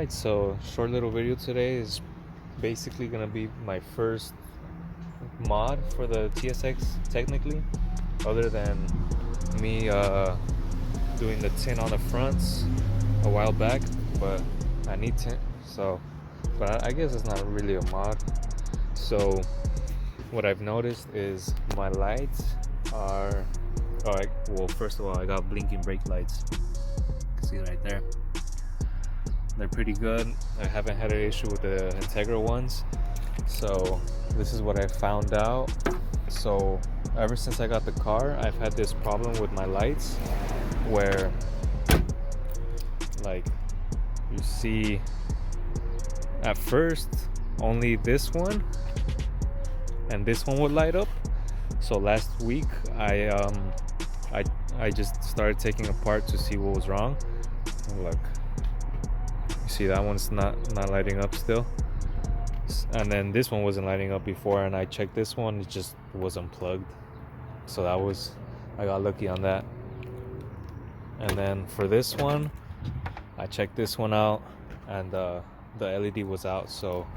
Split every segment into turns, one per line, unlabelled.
Alright, so short little video today is basically gonna be my first mod for the TSX technically, other than me doing the tint on the fronts a while back, but I need tint, so but I guess it's not really a mod. So what I've noticed is my lights are well, first of all, I got blinking brake lights. You can see right there. They're pretty good. I haven't had an issue with the Integra ones. So this is what I found out. So ever since I got the car, I've had this problem with my lights where, like, you see at first only this one and this one would light up. So last week I just started taking apart to see what was wrong. Look, you see that one's not lighting up still, and then this one wasn't lighting up before, and I checked this one, it just was unplugged. So I got lucky on that. And then for this one, I checked this one out, and the LED was out, so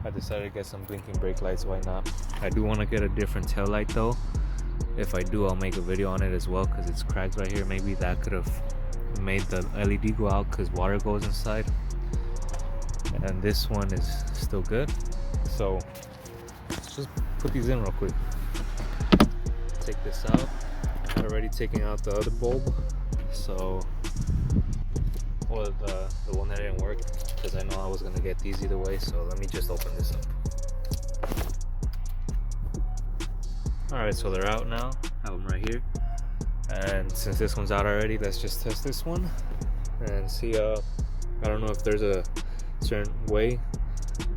I decided to get some blinking brake lights. Why not? I do want to get a different tail light though. If I do, I'll make a video on it as well, because it's cracked right here. Maybe that could have made the LED go out because water goes inside. And this one is still good, so let's just put these in real quick. Take this out. I had already taken out the other bulb, so the one that didn't work, because I know I was gonna get these either way. So let me just open this up. Alright, so they're out now. I have them right here, and since this one's out already, let's just test this one and see. I don't know if there's a certain way,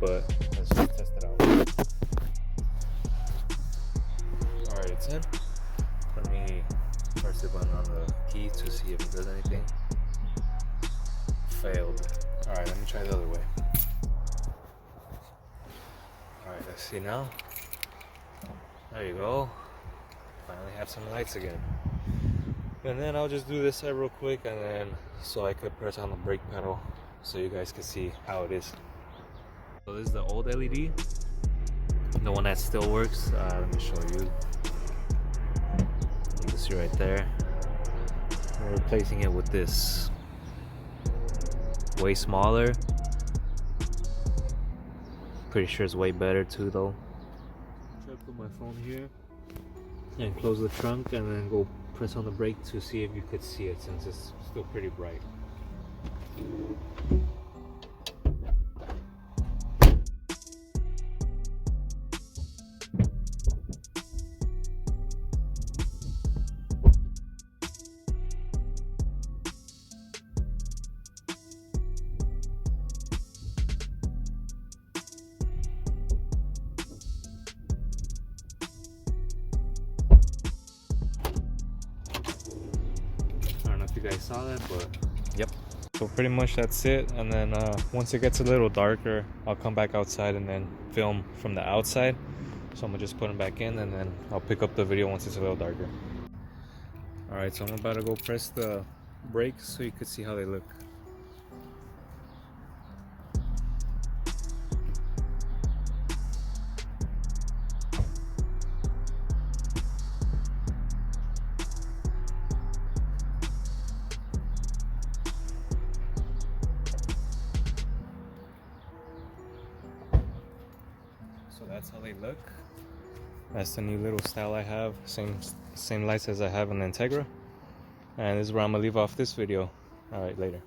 but let's just test it out. Alright, it's in. Let me press the button on the key to see if it does anything. Failed. Alright, let me try the other way. Alright, let's see now. There you go. Finally have some lights again. And then I'll just do this side real quick, and then so I could press on the brake pedal so you guys can see how it is. So this is the old LED, the one that still works. Let me show you. You can see right there. I'm replacing it with this way smaller. Pretty sure it's way better too though. Try to put my phone here and close the trunk, and then go press on the brake to see if you could see it, since it's still pretty bright. You guys saw that, but yep. So pretty much that's it. And then once it gets a little darker, I'll come back outside and then film from the outside. So I'm gonna just put them back in, and then I'll pick up the video once it's a little darker. All right, so I'm about to go press the brakes so you could see how they look. So that's how they look. That's the new little style I have. Same lights as I have in the Integra. And this is where I'm gonna leave off this video. All right, later.